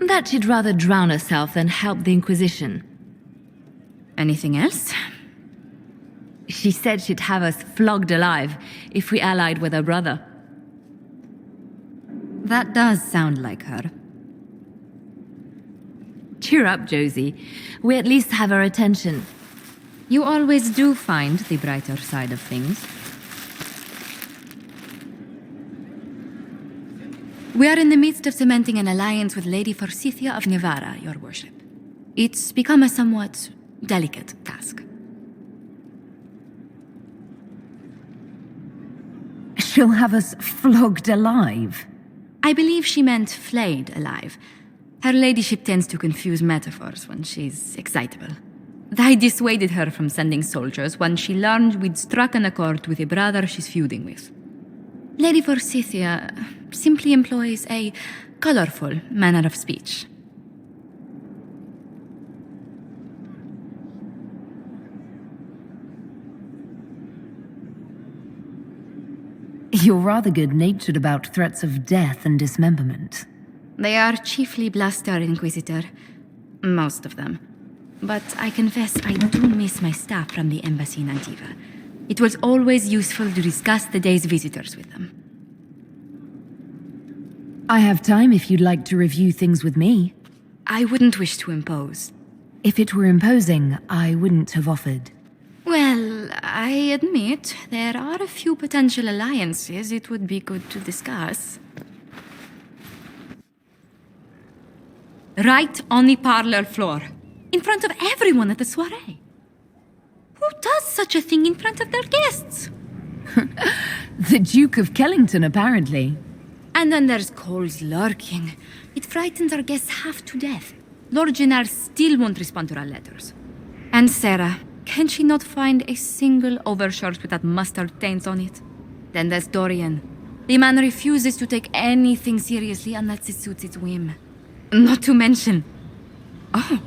That she'd rather drown herself than help the Inquisition. Anything else? She said she'd have us flogged alive if we allied with her brother. That does sound like her. Cheer up, Josie. We at least have her attention. You always do find the brighter side of things. We are in the midst of cementing an alliance with Lady Forsythia of Navarra, your worship. It's become a somewhat delicate task. She'll have us flogged alive. I believe she meant flayed alive. Her ladyship tends to confuse metaphors when she's excitable. I dissuaded her from sending soldiers when she learned we'd struck an accord with a brother she's feuding with. Lady Forsythia simply employs a colorful manner of speech. You're rather good-natured about threats of death and dismemberment. They are chiefly bluster, Inquisitor. Most of them. But I confess I do miss my staff from the embassy in Antiva. It was always useful to discuss the day's visitors with them. I have time if you'd like to review things with me. I wouldn't wish to impose. If it were imposing, I wouldn't have offered. Well, I admit there are a few potential alliances it would be good to discuss. Right on the parlor floor, in front of everyone at the soiree. Who does such a thing in front of their guests? The Duke of Kellington, apparently. And then there's Cole's lurking. It frightens our guests half to death. Lord Gennard still won't respond to our letters. And Sarah, can she not find a single overshirt with that mustard taint on it? Then there's Dorian. The man refuses to take anything seriously unless it suits its whim. Not to mention... Oh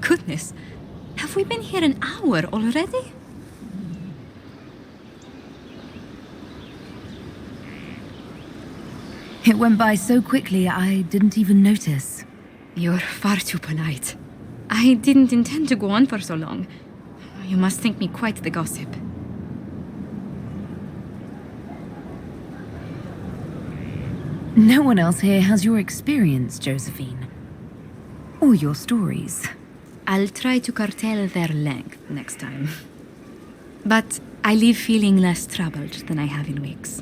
goodness. Have we been here an hour already? It went by so quickly, I didn't even notice. You're far too polite. I didn't intend to go on for so long. You must think me quite the gossip. No one else here has your experience, Josephine. Or your stories. I'll try to curtail their length next time. But I leave feeling less troubled than I have in weeks.